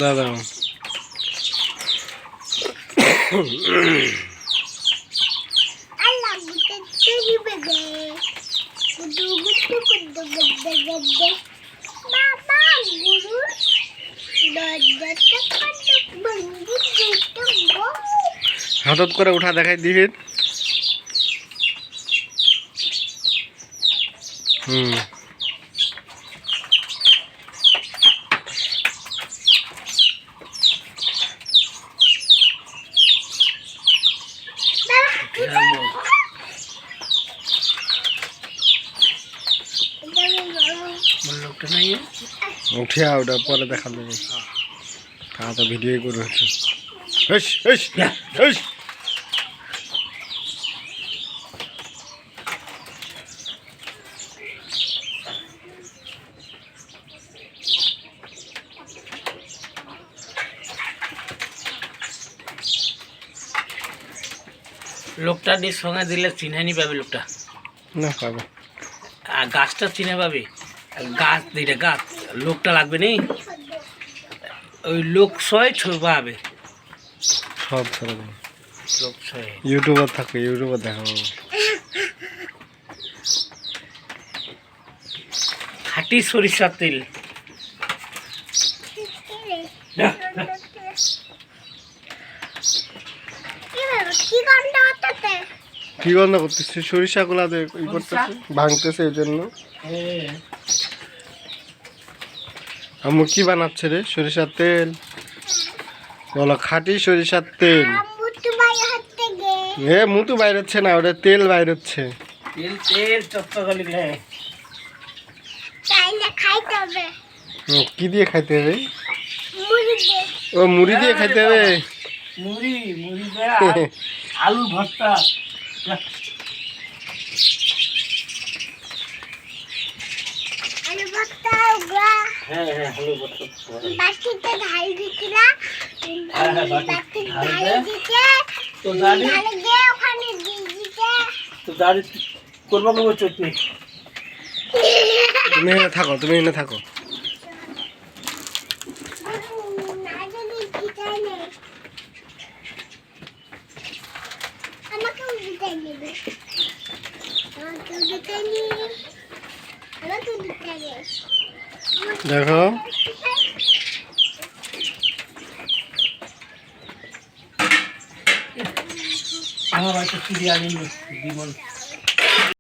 দাদা হাতত করে উঠা দেখাই দিবেন। উঠিয়া ওটা পরে দেখা দেবে। তা তো ভিডিও করে হচ্ছে। লোকটা নিয়ে সঙ্গে দিলে চিনানি পাবে লোকটা না পাবে, আর গাছটা চিনে পাবে। গাছ দুইটা গাছ লোকটা লাগবে নেই, ওই লোক ছয় পাবে সব ছেড়ে দেবে। লোক ছয় ইউটিউবার থাকে, ইউটিউবার দেখাবো। খাঁটি সরিষার তেল। কি গন্ধ করতেছে? সরিষা গুলা করতেছে, ভাঙতেছে এই জন্য। আম্মু কি বানাচ্ছে রে? সরিষার তেল বলো, খাঁটি সরিষার তেল। এ মুতু বাইর হচ্ছে না, ওটা তেল বাইর হচ্ছে। কি দিয়ে খাইতে হবে? ও মুড়ি দিয়ে খাইতে হবে। মুড়ি আলু ভর্তা। তুমি এখানে থাকো, তুমি এখানে থাকো। দেখো আমার বাড়িতে চিড়িয়া নিয়ে